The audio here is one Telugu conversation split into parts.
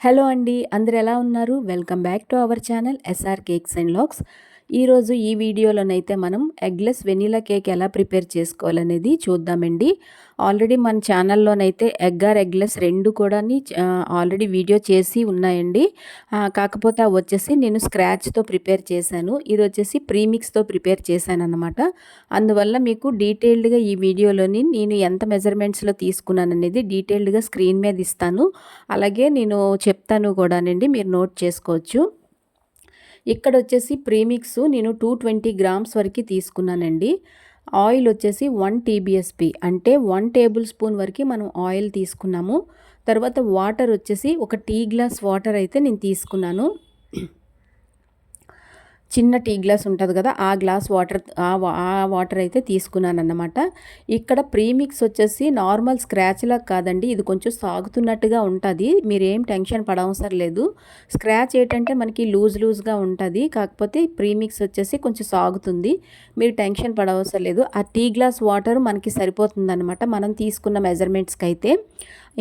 హలో అండి. అందరూ ఎలా ఉన్నారు? Welcome back to our channel SR cakes and logs. ఈరోజు ఈ వీడియోలోనైతే మనం ఎగ్‌లెస్ వెనిలా కేక్ ఎలా ప్రిపేర్ చేసుకోవాలనేది చూద్దామండి. ఆల్రెడీ మన ఛానల్‌లోనైతే ఎగ్ ఆర్ ఎగ్‌లెస్ 2 కూడాని ఆల్రెడీ వీడియో చేసి ఉన్నాయండి. కాకపోతే అవి వచ్చేసి నేను స్క్రాచ్‌తో ప్రిపేర్ చేశాను. ఇది వచ్చేసి ప్రీమిక్స్‌తో ప్రిపేర్ చేశానన్నమాట. అందువల్ల మీకు డీటెయిల్డ్‌గా ఈ వీడియోలోని నేను ఎంత మెజర్‌మెంట్స్‌లో తీసుకున్నాననేది డీటెయిల్డ్‌గా స్క్రీన్ మీద ఇస్తాను. అలాగే నేను చెప్తాను కూడానండి, మీరు నోట్ చేసుకోవచ్చు. ఇక్కడ వచ్చేసి ప్రీమిక్స్ నేను 220 గ్రామ్స్ వరకు తీసుకున్నానండి. ఆయిల్ వచ్చేసి 1 TBSP అంటే 1 టేబుల్ స్పూన్ వరకు మనం ఆయిల్ తీసుకున్నాము. తర్వాత వాటర్ వచ్చేసి ఒక టీ గ్లాస్ వాటర్ అయితే నేను తీసుకున్నాను. చిన్న టీ గ్లాస్ ఉంటుంది కదా, ఆ గ్లాస్ వాటర్ ఆ వాటర్ అయితే తీసుకున్నానన్నమాట. ఇక్కడ ప్రీమిక్స్ వచ్చేసి నార్మల్ స్క్రాచ్లా కాదండి, ఇది కొంచెం సాగుతున్నట్టుగా ఉంటుంది. మీరేం టెన్షన్ పడవసరం లేదు. స్క్రాచ్ ఏంటంటే మనకి లూజ్గా ఉంటుంది, కాకపోతే ప్రీమిక్స్ వచ్చేసి కొంచెం సాగుతుంది. మీరు టెన్షన్ పడవసరం లేదు. ఆ టీ గ్లాస్ వాటర్ మనకి సరిపోతుందన్నమాట మనం తీసుకున్న మెజర్మెంట్స్కి అయితే.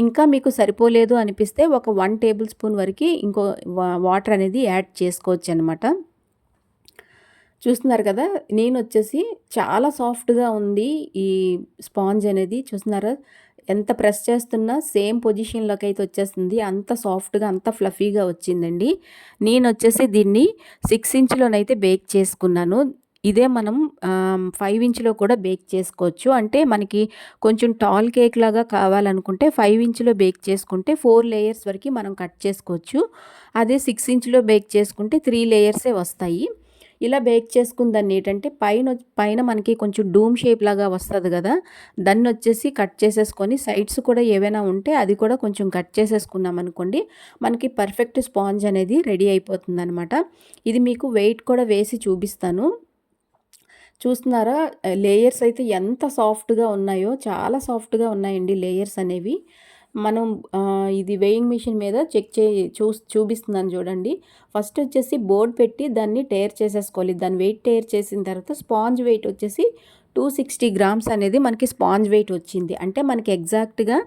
ఇంకా మీకు సరిపోలేదు అనిపిస్తే ఒక 1 టేబుల్ స్పూన్ వరకు ఇంకో వాటర్ అనేది యాడ్ చేసుకోవచ్చు అనమాట. చూస్తున్నారు కదా, నేను వచ్చేసి చాలా సాఫ్ట్గా ఉంది ఈ స్పాంజ్ అనేది. చూస్తున్నారా, ఎంత ప్రెస్ చేస్తున్నా సేమ్ పొజిషన్లోకి అయితే వచ్చేస్తుంది. అంత సాఫ్ట్గా అంత ఫ్లఫీగా వచ్చిందండి. నేను వచ్చేసి దీన్ని 6 ఇంచ్లోనైతే బేక్ చేసుకున్నాను. ఇదే మనం 5 ఇంచ్లో కూడా బేక్ చేసుకోవచ్చు. అంటే మనకి కొంచెం టాల్ కేక్ లాగా కావాలనుకుంటే 5 ఇంచ్లో బేక్ చేసుకుంటే 4 లేయర్స్ వరకు మనం కట్ చేసుకోవచ్చు. అదే 6 ఇంచ్లో బేక్ చేసుకుంటే 3 లేయర్సే వస్తాయి. ఇలా బేక్ చేసుకున్న దాన్ని ఏంటంటే పైన మనకి కొంచెం డూమ్ షేప్ లాగా వస్తుంది కదా, దాన్ని వచ్చేసి కట్ చేసేసుకొని సైడ్స్ కూడా ఏవైనా ఉంటే అది కూడా కొంచెం కట్ చేసేసుకున్నాం అనుకోండి, మనకి పర్ఫెక్ట్ స్పాంజ్ అనేది రెడీ అయిపోతుంది అనమాట. ఇది మీకు వెయిట్ కూడా వేసి చూపిస్తాను. చూస్తున్నారా, లేయర్స్ అయితే ఎంత సాఫ్ట్గా ఉన్నాయో, చాలా సాఫ్ట్గా ఉన్నాయండి లేయర్స్ అనేవి. మనం ఇది వేయింగ్ మిషన్ మీద చెక్ చూపిస్తున్నాను చూడండి. ఫస్ట్ వచ్చేసి బోర్డ్ పెట్టి దాన్ని టేర్ చేసేసుకోవాలి. దాని వెయిట్ టేర్ చేసిన తర్వాత స్పాంజ్ వెయిట్ వచ్చేసి 260 గ్రామ్స్ అనేది మనకి స్పాంజ్ వెయిట్ వచ్చింది. అంటే మనకి ఎగ్జాక్ట్గా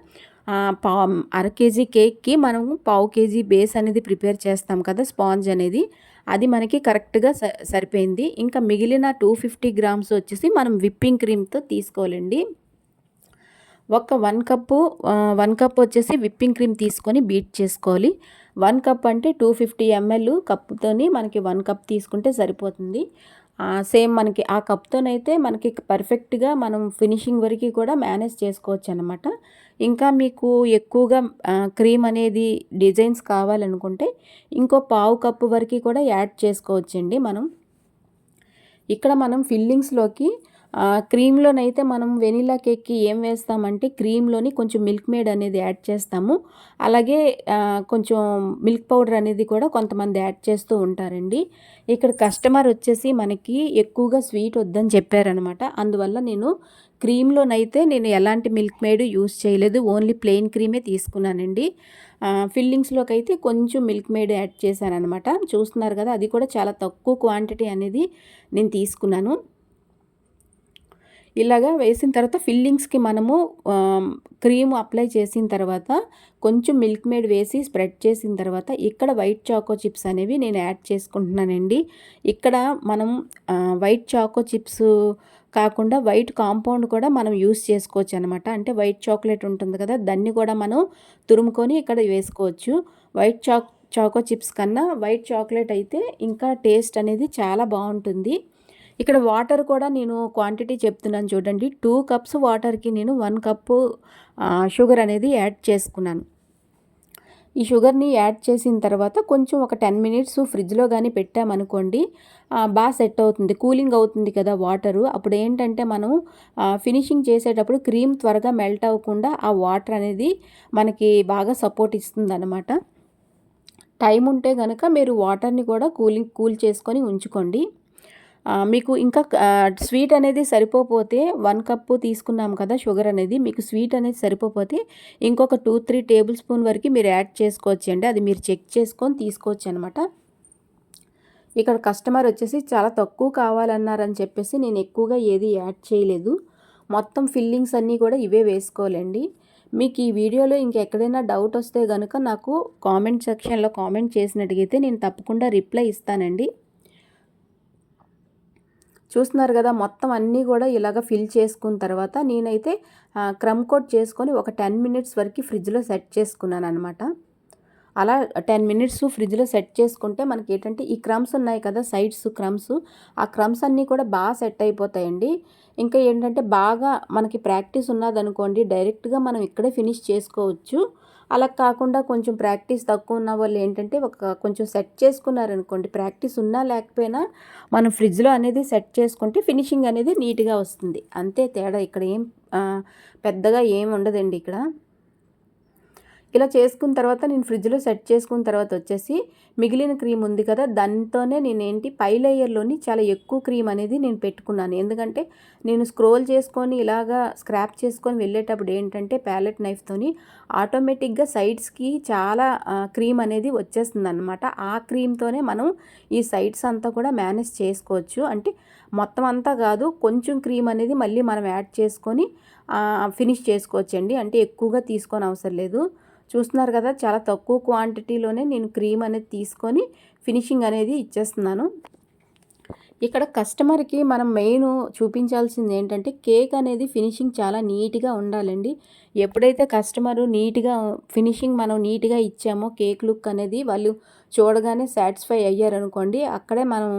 అర కేజీ కేక్కి మనము పావు కేజీ బేస్ అనేది ప్రిపేర్ చేస్తాం కదా స్పాంజ్ అనేది, అది మనకి కరెక్ట్గా సరిపోయింది. ఇంకా మిగిలిన 250 గ్రామ్స్ వచ్చేసి మనం విప్పింగ్ క్రీమ్తో తీసుకోవాలండి. ఒక 1 కప్ వచ్చేసి విప్పింగ్ క్రీమ్ తీసుకొని బీట్ చేసుకోవాలి. 1 కప్ అంటే 250 ml కప్పుతోని మనకి 1 కప్ తీసుకుంటే సరిపోతుంది. సేమ్ మనకి ఆ కప్తోనైతే మనకి పర్ఫెక్ట్గా మనం ఫినిషింగ్ వరకు కూడా మేనేజ్ చేసుకోవచ్చు అనమాట. ఇంకా మీకు ఎక్కువగా క్రీమ్ అనేది డిజైన్స్ కావాలనుకుంటే ఇంకో పావు కప్పు వరకు కూడా యాడ్ చేసుకోవచ్చండి మనం. ఇక్కడ మనం ఫిల్లింగ్స్లోకి క్రీమ్లోనైతే మనం వెనిలా కేక్కి ఏం వేస్తామంటే క్రీమ్లోని కొంచెం మిల్క్ మేడ్ అనేది యాడ్ చేస్తాము. అలాగే కొంచెం మిల్క్ పౌడర్ అనేది కూడా కొంతమంది యాడ్ చేస్తూ ఉంటారండి. ఇక్కడ కస్టమర్ వచ్చేసి మనకి ఎక్కువగా స్వీట్ వద్దని చెప్పారనమాట. అందువల్ల నేను క్రీమ్లోనైతే నేను ఎలాంటి మిల్క్ మేడ్ యూస్ చేయలేదు, ఓన్లీ ప్లెయిన్ క్రీమే తీసుకున్నానండి. ఫిల్లింగ్స్లోకి అయితే కొంచెం మిల్క్ మేడ్ యాడ్ చేశానఅనమాట. చూస్తున్నారు కదా, అది కూడా చాలా తక్కువ క్వాంటిటీ అనేది నేను తీసుకున్నాను. ఇలాగా వేసిన తర్వాత ఫిల్లింగ్స్కి మనము క్రీమ్ అప్లై చేసిన తర్వాత కొంచెం మిల్క్ మేడ్ వేసి స్ప్రెడ్ చేసిన తర్వాత ఇక్కడ వైట్ చాకో చిప్స్ అనేవి నేను యాడ్ చేసుకుంటున్నానండి. ఇక్కడ మనం వైట్ చాకో చిప్స్ కాకుండా వైట్ కాంపౌండ్ కూడా మనం యూస్ చేసుకోవచ్చు అనమాట. అంటే వైట్ చాక్లెట్ ఉంటుంది కదా, దాన్ని కూడా మనం తురుముకొని ఇక్కడ వేసుకోవచ్చు. వైట్ చాకో చిప్స్ కన్నా వైట్ చాక్లెట్ అయితే ఇంకా టేస్ట్ అనేది చాలా బాగుంటుంది. ఇక్కడ వాటర్ కూడా నేను క్వాంటిటీ చెప్తున్నాను చూడండి. 2 కప్స్ వాటర్కి నేను 1 కప్పు షుగర్ అనేది యాడ్ చేసుకున్నాను. ఈ షుగర్ని యాడ్ చేసిన తర్వాత కొంచెం ఒక 10 మినిట్స్ ఫ్రిడ్జ్లో కానీ పెట్టామనుకోండి, బాగా సెట్ అవుతుంది. కూలింగ్ అవుతుంది కదా వాటరు. అప్పుడు ఏంటంటే మనం ఫినిషింగ్ చేసేటప్పుడు క్రీమ్ త్వరగా మెల్ట్ అవ్వకుండా ఆ వాటర్ అనేది మనకి బాగా సపోర్ట్ ఇస్తుంది అనమాట. టైం ఉంటే కనుక మీరు వాటర్ని కూడా కూల్ చేసుకొని ఉంచుకోండి. మీకు ఇంకా స్వీట్ అనేది సరిపోతే 1 కప్పు తీసుకున్నాం కదా షుగర్ అనేది, మీకు స్వీట్ అనేది సరిపోతే ఇంకొక 2-3 టేబుల్ స్పూన్ వరకు మీరు యాడ్ చేసుకోవచ్చండి. అది మీరు చెక్ చేసుకొని తీసుకోవచ్చు అనమాట. ఇక్కడ కస్టమర్ వచ్చేసి చాలా తక్కువ కావాలన్నారని చెప్పేసి నేను ఎక్కువగా ఏది యాడ్ చేయలేదు. మొత్తం ఫిల్లింగ్స్ అన్నీ కూడా ఇవే వేసుకోవాలండి. మీకు ఈ వీడియోలో ఇంకెక్కడైనా డౌట్ వస్తే గనుక నాకు కామెంట్ సెక్షన్లో కామెంట్ చేసినట్టుగైతే నేను తప్పకుండా రిప్లై ఇస్తానండి. చూస్తున్నారు కదా, మొత్తం అన్నీ కూడా ఇలాగ ఫిల్ చేసుకున్న తర్వాత నేనైతే క్రమ్ కోట్ చేసుకొని ఒక 10 మినిట్స్ వరకు ఫ్రిడ్జ్లో సెట్ చేసుకున్నాను అనమాట. అలా 10 మినిట్స్ ఫ్రిడ్జ్లో సెట్ చేసుకుంటే మనకి ఏంటంటే ఈ క్రమ్స్ ఉన్నాయి కదా, సైడ్స్ క్రమ్స్, ఆ క్రమ్స్ అన్నీ కూడా బాగా సెట్ అయిపోతాయండి. ఇంకా ఏంటంటే బాగా మనకి ప్రాక్టీస్ ఉన్నదనుకోండి, డైరెక్ట్గా మనం ఇక్కడే ఫినిష్ చేసుకోవచ్చు. అలా కాకుండా కొంచెం ప్రాక్టీస్ తక్కువ ఉన్న వాళ్ళు ఏంటంటే కొంచెం సెట్ చేసుకున్నారనుకోండి, ప్రాక్టీస్ ఉన్నా లేకపోయినా మనం ఫ్రిడ్జ్లో అనేది సెట్ చేసుకుంటే ఫినిషింగ్ అనేది నీట్గా వస్తుంది. అంతే తేడా, ఇక్కడ ఏం పెద్దగా ఏం ఉండదండి ఇక్కడ. ఇలా చేసుకున్న తర్వాత నేను ఫ్రిడ్జ్లో సెట్ చేసుకున్న తర్వాత వచ్చేసి మిగిలిన క్రీమ్ ఉంది కదా, దాంతోనే నేనేంటి పై లేయర్లోని చాలా ఎక్కువ క్రీమ్ అనేది నేను పెట్టుకున్నాను. ఎందుకంటే నేను స్క్రోల్ చేసుకొని ఇలాగా స్క్రాప్ చేసుకొని వెళ్ళేటప్పుడు ఏంటంటే ప్యాలెట్ నైఫ్తోని ఆటోమేటిక్గా సైడ్స్కి చాలా క్రీమ్ అనేది వచ్చేస్తుంది అనమాట. ఆ క్రీమ్తోనే మనం ఈ సైడ్స్ అంతా కూడా మేనేజ్ చేసుకోవచ్చు. అంటే మొత్తం అంతా కాదు, కొంచెం క్రీమ్ అనేది మళ్ళీ మనం యాడ్ చేసుకొని ఫినిష్ చేసుకోవచ్చండి. అంటే ఎక్కువగా తీసుకొని అవసరం లేదు. చూస్తున్నారు కదా, చాలా తక్కువ క్వాంటిటీలోనే నేను క్రీమ్ అనేది తీసుకొని ఫినిషింగ్ అనేది ఇచ్చేస్తున్నాను. ఇక్కడ కస్టమర్కి మనం మెయిన్ చూపించాల్సింది ఏంటంటే కేక్ అనేది ఫినిషింగ్ చాలా నీట్గా ఉండాలండి. ఎప్పుడైతే కస్టమరు నీట్గా ఫినిషింగ్ మనం నీట్గా ఇచ్చామో కేక్ లుక్ అనేది వాళ్ళు చూడగానే సాటిస్ఫై అయ్యారనుకోండి, అక్కడే మనం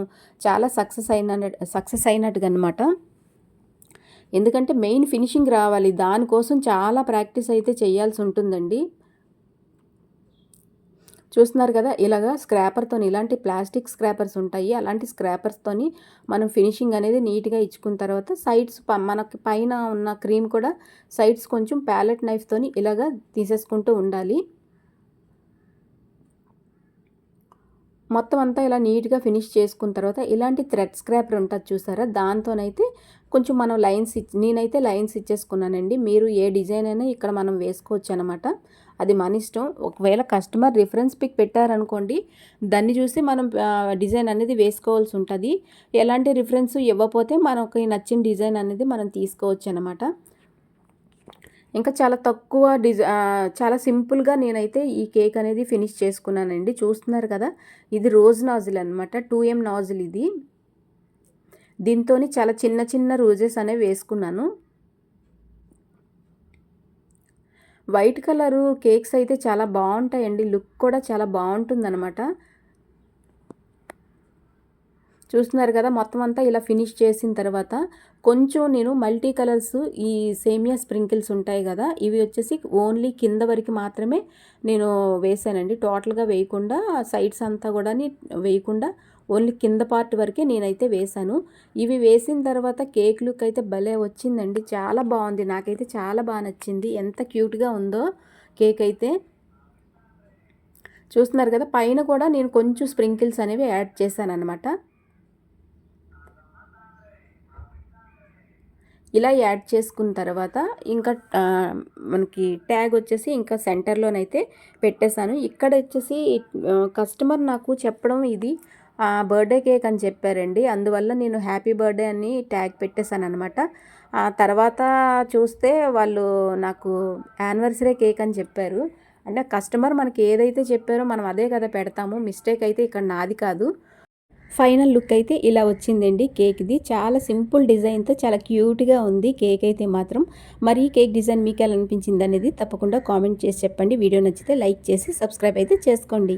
చాలా సక్సెస్ అయినట్టుగా అనమాట. ఎందుకంటే మెయిన్ ఫినిషింగ్ రావాలి, దానికోసం చాలా ప్రాక్టీస్ అయితే చేయాల్సి ఉంటుందండి. చూస్తున్నారు కదా, ఇలాగా స్క్రాపర్తో, ఇలాంటి ప్లాస్టిక్ స్క్రాపర్స్ ఉంటాయి, అలాంటి స్క్రాపర్స్తోని మనం ఫినిషింగ్ అనేది నీట్గా ఇచ్చుకున్న తర్వాత సైడ్స్ మనకి పైన ఉన్న క్రీమ్ కూడా సైడ్స్ కొంచెం ప్యాలెట్ నైఫ్తోని ఇలాగా తీసేసుకుంటూ ఉండాలి. మొత్తం అంతా ఇలా నీట్గా ఫినిష్ చేసుకున్న తర్వాత ఇలాంటి థ్రెడ్ స్క్రాపర్ ఉంటుంది చూసారా, దాంతోనైతే కొంచెం మనం నేనైతే లైన్స్ ఇచ్చేసుకున్నానండి. మీరు ఏ డిజైన్ అయినా ఇక్కడ మనం వేసుకోవచ్చు అనమాట. అది మన ఇష్టం. ఒకవేళ కస్టమర్ రిఫరెన్స్ పిక్ పెట్టారనుకోండి, దాన్ని చూసి మనం డిజైన్ అనేది వేసుకోవాల్సి ఉంటుంది. ఎలాంటి రిఫరెన్స్ ఇవ్వకపోతే మనకి నచ్చిన డిజైన్ అనేది మనం తీసుకోవచ్చు అనమాట. ఇంకా చాలా తక్కువ చాలా సింపుల్గా నేనైతే ఈ కేక్ అనేది ఫినిష్ చేసుకున్నానండి. చూస్తున్నారు కదా, ఇది రోజ్ నాజిల్ అనమాట, 2M నాజిల్ ఇది. దీంతో చాలా చిన్న చిన్న రోజెస్ అనేవి వేసుకున్నాను. వైట్ కలరు కేక్స్ అయితే చాలా బాగుంటాయండి, లుక్ కూడా చాలా బాగుంటుందన్నమాట. చూస్తున్నారు కదా, మొత్తం అంతా ఇలా ఫినిష్ చేసిన తర్వాత కొంచెం నేను మల్టీ కలర్స్ ఈ సేమియా స్ప్రింకిల్స్ ఉంటాయి కదా, ఇవి వచ్చేసి ఓన్లీ కింద వరకు మాత్రమే నేను వేసానండి. టోటల్గా వేయకుండా, సైడ్స్ అంతా కూడా వేయకుండా ఓన్లీ కింద పార్ట్ వరకే నేనైతే వేసాను. ఇవి వేసిన తర్వాత కేక్ లుక్ అయితే భలే వచ్చిందండి, చాలా బాగుంది. నాకైతే చాలా బాగా నచ్చింది. ఎంత క్యూట్గా ఉందో కేక్ అయితే. చూస్తున్నారు కదా, పైన కూడా నేను కొంచెం స్ప్రింకిల్స్ అనేవి యాడ్ చేశాను అనమాట. ఇలా యాడ్ చేసుకున్న తర్వాత ఇంకా మనకి ట్యాగ్ వచ్చేసి ఇంకా సెంటర్లోనైతే పెట్టేశాను. ఇక్కడ వచ్చేసి కస్టమర్ నాకు చెప్పడం ఇది బర్త్డే కేక్ అని చెప్పారండి. అందువల్ల నేను హ్యాపీ బర్త్డే అని ట్యాగ్ పెట్టేశాను అనమాట. తర్వాత చూస్తే వాళ్ళు నాకు యానివర్సరీ కేక్ అని చెప్పారు. అంటే కస్టమర్ మనకి ఏదైతే చెప్పారో మనం అదే కదా పెడతాము. మిస్టేక్ అయితే ఇక్కడ నాది కాదు. ఫైనల్ లుక్ అయితే ఇలా వచ్చిందండి కేక్ది. చాలా సింపుల్ డిజైన్తో చాలా క్యూట్గా ఉంది కేక్ అయితే మాత్రం. మరి ఈ కేక్ డిజైన్ మీకు ఎలా అనిపించింది అనేది తప్పకుండా కామెంట్ చేసి చెప్పండి. వీడియో నచ్చితే లైక్ చేసి సబ్స్క్రైబ్ అయితే చేసుకోండి.